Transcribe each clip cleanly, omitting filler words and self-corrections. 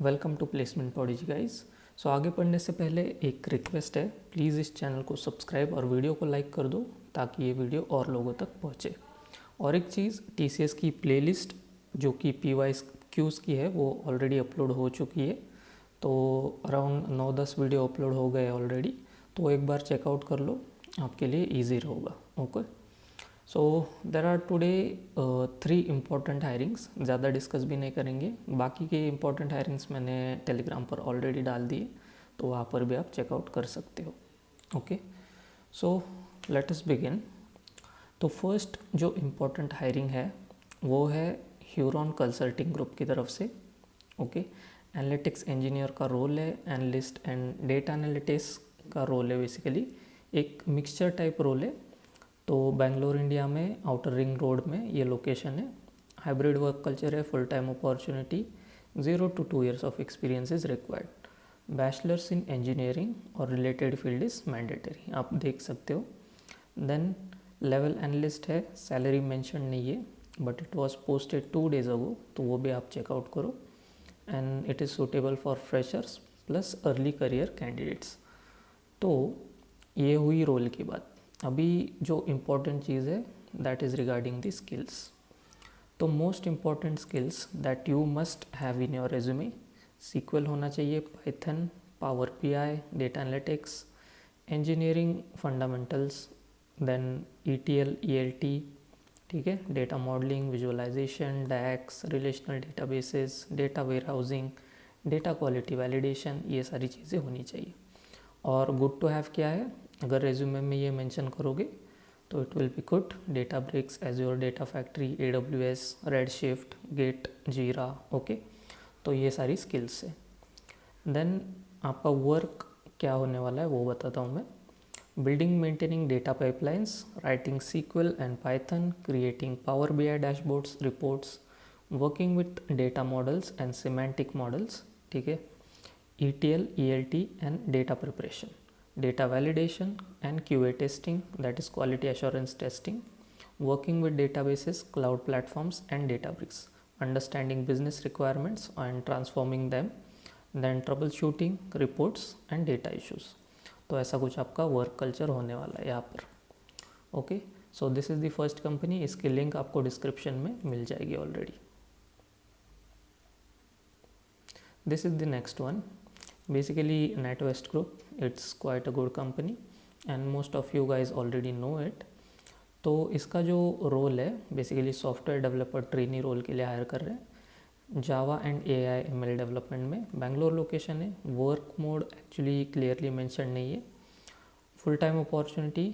Welcome to placement पॉडिजी guys. So आगे पढ़ने से पहले एक रिक्वेस्ट है, प्लीज़ इस चैनल को सब्सक्राइब और वीडियो को लाइक कर दो ताकि ये वीडियो और लोगों तक पहुँचे। और एक चीज़, TCS की प्लेलिस्ट जो कि PYQs की है वो ऑलरेडी अपलोड हो चुकी है, तो अराउंड 9-10 वीडियो अपलोड हो गए ऑलरेडी, तो एक बार चेकआउट कर लो, आपके लिए ईजी रहेगा। Okay, so there are today 3 important hirings, ज़्यादा डिस्कस भी नहीं करेंगे। बाकी के इम्पॉर्टेंट हायरिंग्स मैंने टेलीग्राम पर ऑलरेडी डाल दिए, तो वहाँ पर भी आप चेकआउट कर सकते हो। Okay, so let us begin. तो फर्स्ट जो इम्पोर्टेंट हायरिंग है वो है ह्यूरॉन कंसल्टिंग ग्रुप की तरफ से। ओके, एनालिटिक्स इंजीनियर का रोल है, एनालिस्ट एंड डेटा एनालिटिक्स का रोल है। बेसिकली एक मिक्सचर टाइप रोल है। तो बेंगलोर इंडिया में आउटर रिंग रोड में ये लोकेशन है। हाइब्रिड वर्क कल्चर है, full time opportunity, 0 to 2 years of experience is required. Bachelors in engineering और रिलेटेड फील्ड इज़ मैंडेटरी, आप देख सकते हो। देन लेवल एनालिस्ट है, सैलरी मेंशन नहीं है but it was posted 2 days अगो, तो वो भी आप चेकआउट करो। And it is suitable for freshers plus early career candidates. तो ये हुई रोल की बात। अभी जो इम्पोर्टेंट चीज़ है that is regarding the skills. तो most important skills that you must have in your resume, SQL होना चाहिए, Python, power BI, data analytics, engineering fundamentals, then ETL, ELT, ठीक है, data modelling, visualisation, DAX, relational databases, data warehousing, data quality validation, ये सारी चीज़ें होनी चाहिए। और गुड टू हैव क्या है, अगर रेज्यूमे में ये मेंशन करोगे तो it will be good. Databricks, Azure data factory, AWS, Redshift, Git, Jira. Okay, तो ये सारी स्किल्स है। देन आपका वर्क क्या होने वाला है वो बताता हूँ मैं। Building maintaining data pipelines, writing SQL and Python, creating power BI dashboards, reports, working with data models and semantic models, ठीक है, ETL, ELT and data preparation, data validation and QA testing, that is quality assurance testing, working with databases, cloud platforms and Databricks, understanding business requirements and transforming them, then troubleshooting reports and data issues। तो ऐसा कुछ आपका work culture होने वाला है यहाँ पर। Okay, so this is the first company, इसकी लिंक आपको डिस्क्रिप्शन में मिल जाएगी already. This is the next one, basically NatWest Group, it's quite a good company and most of you guys already know it। तो इसका जो role है basically software developer trainee role के लिए हायर कर रहे हैं, Java and AI ML development में। बेंगलोर लोकेशन है, work mode actually clearly mention नहीं है, full time opportunity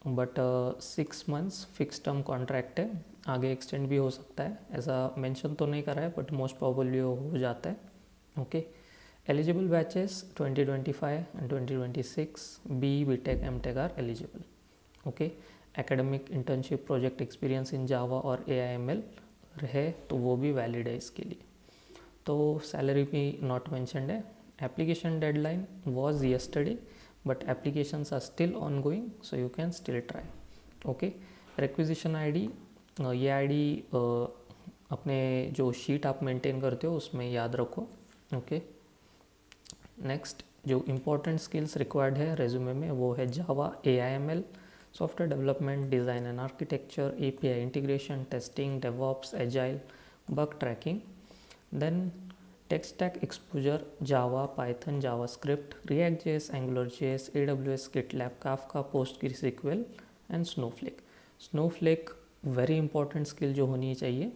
but 6 months fix term contract है, आगे एक्सटेंड भी हो सकता है, ऐसा मेंशन तो नहीं करा है बट मोस्ट प्रोबेबली हो जाता है। Okay, eligible batches 2025 and 2026, BTech MTech are eligible। okay, academic internship project experience in Java और AI/ML रहे तो वो भी वैलिड है इसके लिए। तो सैलरी भी नॉट मेंशनड है। Application deadline was yesterday but applications are still on going, so you can still try. Okay, requisition ID, ये ID अपने जो शीट आप मेंटेन करते हो उसमें याद रखो। ओके, नेक्स्ट जो इम्पोर्टेंट स्किल्स रिक्वायर्ड है रेज्यूमे में वो है Java, AI/ML, software development, design and architecture, API integration, testing, DevOps, agile, bug tracking. Then tech stack exposure, Java, Python, JavaScript, React.js, AngularJS, AWS, GitLab, Kafka, PostgreSQL and Snowflake. Snowflake very important skill जो होनी चाहिए।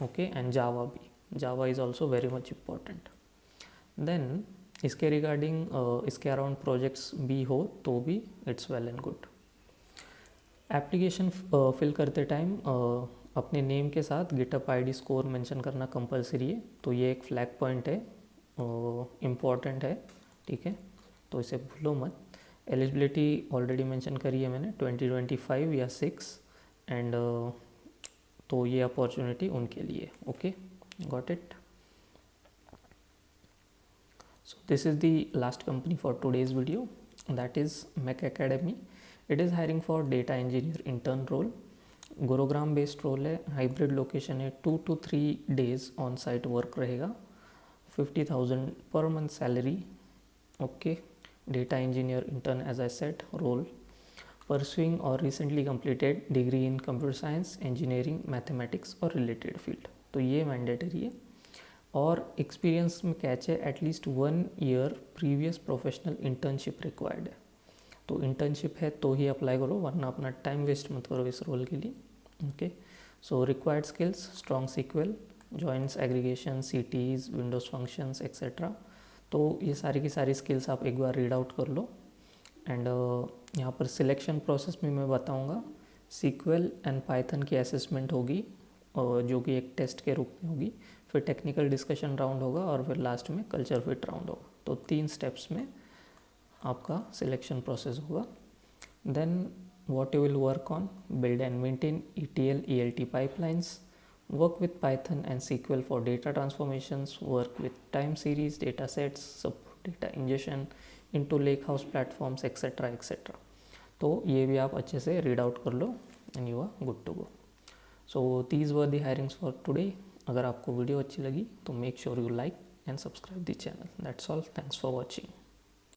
Okay, and Java भी, Java is also very much important. Then इसके regarding इसके around projects भी हो तो भी it's well and good. Application fill करते टाइम अपने नेम के साथ गिटअप ID स्कोर मेंशन करना कंपलसरी है, तो ये एक फ्लैग पॉइंट है, इम्पॉर्टेंट है, ठीक है, तो इसे भूलो मत। एलिजिबिलिटी ऑलरेडी मेंशन करी है मैंने, 2025 या 6 एंड तो ये अपॉर्चुनिटी उनके लिए। Okay, got it. So this is the last company for today's video, that is Mech Academy। It is hiring for data engineer intern role, Gurugram based role है, hybrid location है, 2 to 3 days on site work रहेगा, 50,000 per month salary. Okay, data engineer intern, as I said, role, pursuing or recently completed degree in computer science, engineering, mathematics और related field, तो ये mandatory है। और experience में catch है at least 1 year previous professional internship required है, तो internship है तो ही अप्लाई करो, वरना अपना टाइम वेस्ट मत करो इस रोल के लिए। Okay, so required skills, strong SQL, joints aggregation, cities, Windows functions etcetera. तो ये सारी की सारी स्किल्स आप एक बार रीड आउट कर लो। एंड यहाँ पर सिलेक्शन प्रोसेस में मैं बताऊँगा, सीक्वल एंड पाइथन की असेसमेंट होगी जो कि एक टेस्ट के रूप में होगी, फिर टेक्निकल डिस्कशन राउंड होगा और फिर लास्ट में कल्चर फिट राउंड होगा। तो 3 स्टेप्स में आपका सिलेक्शन प्रोसेस होगा। Then what you will work on, build and maintain ETL ELT pipelines, work with Python and SQL for data transformations, work with time series data sets, support data ingestion into lakehouse platforms etc etc। तो ये भी आप अच्छे से read out कर लो and you are good to go. So these were the hirings for today. अगर आपको वीडियो अच्छी लगी तो make sure you like and subscribe the channel. That's all, thanks for watching.